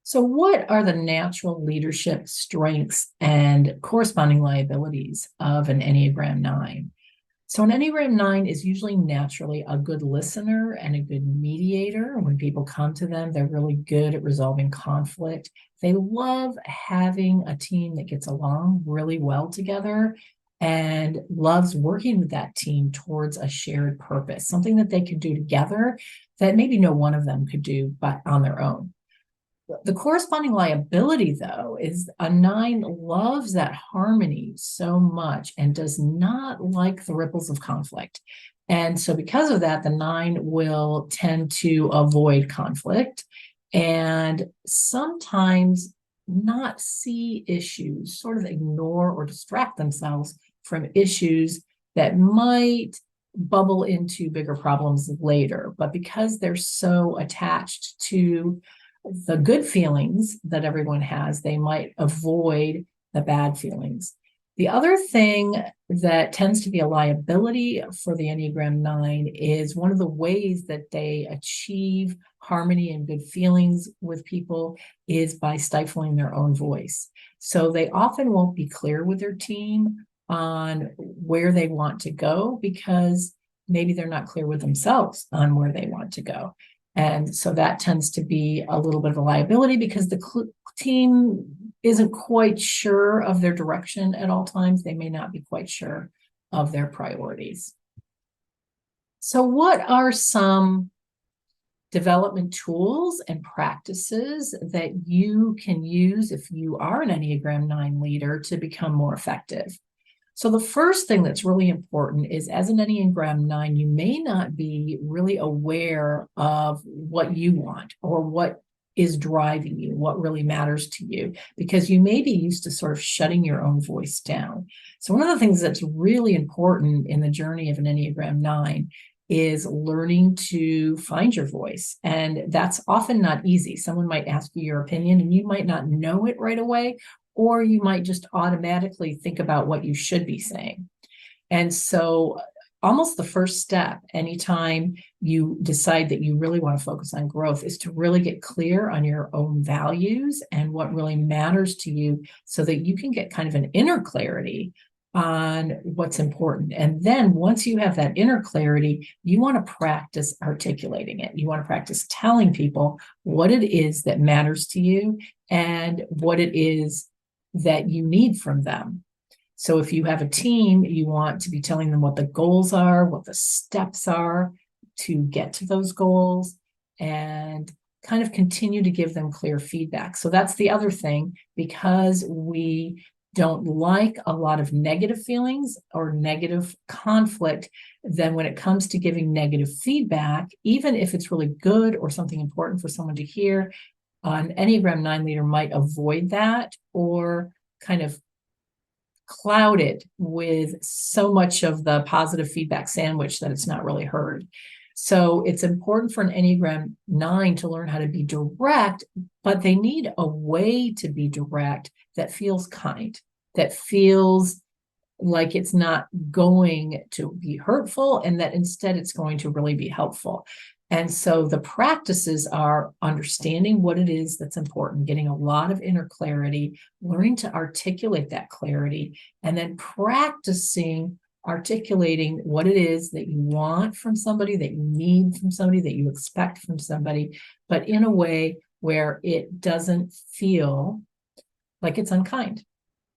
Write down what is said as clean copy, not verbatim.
So, what are the natural leadership strengths and corresponding liabilities of an Enneagram Nine? So, an Enneagram Nine is usually naturally a good listener and a good mediator. When people come to them, they're really good at resolving conflict. They love having a team that gets along really well together and loves working with that team towards a shared purpose, something that they could do together that maybe no one of them could do but on their own. The corresponding liability, though, is a nine loves that harmony so much and does not like the ripples of conflict. And so, because of that, the nine will tend to avoid conflict and sometimes not see issues, sort of ignore or distract themselves from issues that might bubble into bigger problems later. But because they're so attached to the good feelings that everyone has, they might avoid the bad feelings. The other thing that tends to be a liability for the Enneagram Nine is one of the ways that they achieve harmony and good feelings with people is by stifling their own voice. So they often won't be clear with their team on where they want to go because maybe they're not clear with themselves on where they want to go. And so that tends to be a little bit of a liability because the team isn't quite sure of their direction at all times. They may not be quite sure of their priorities. So, what are some development tools and practices that you can use if you are an Enneagram 9 leader to become more effective? So the first thing that's really important is as an Enneagram 9, you may not be really aware of what you want or what is driving you, what really matters to you, because you may be used to sort of shutting your own voice down. So one of the things that's really important in the journey of an Enneagram 9 is learning to find your voice. And that's often not easy. Someone might ask you your opinion and you might not know it right away, or you might just automatically think about what you should be saying. And so, almost the first step, anytime you decide that you really want to focus on growth, is to really get clear on your own values and what really matters to you so that you can get kind of an inner clarity on what's important. And then once you have that inner clarity, you want to practice articulating it. You want to practice telling people what it is that matters to you and what it is that you need from them. So if you have a team, you want to be telling them what the goals are, what the steps are to get to those goals, and kind of continue to give them clear feedback. So that's the other thing, because we don't like a lot of negative feelings or negative conflict, then when it comes to giving negative feedback, even if it's really good or something important for someone to hear, an Enneagram 9 leader might avoid that or kind of cloud it with so much of the positive feedback sandwich that it's not really heard. So it's important for an Enneagram 9 to learn how to be direct, but they need a way to be direct that feels kind, that feels like it's not going to be hurtful, and that instead it's going to really be helpful. And so the practices are understanding what it is that's important, getting a lot of inner clarity, learning to articulate that clarity, and then practicing articulating what it is that you want from somebody, that you need from somebody, that you expect from somebody, but in a way where it doesn't feel like it's unkind.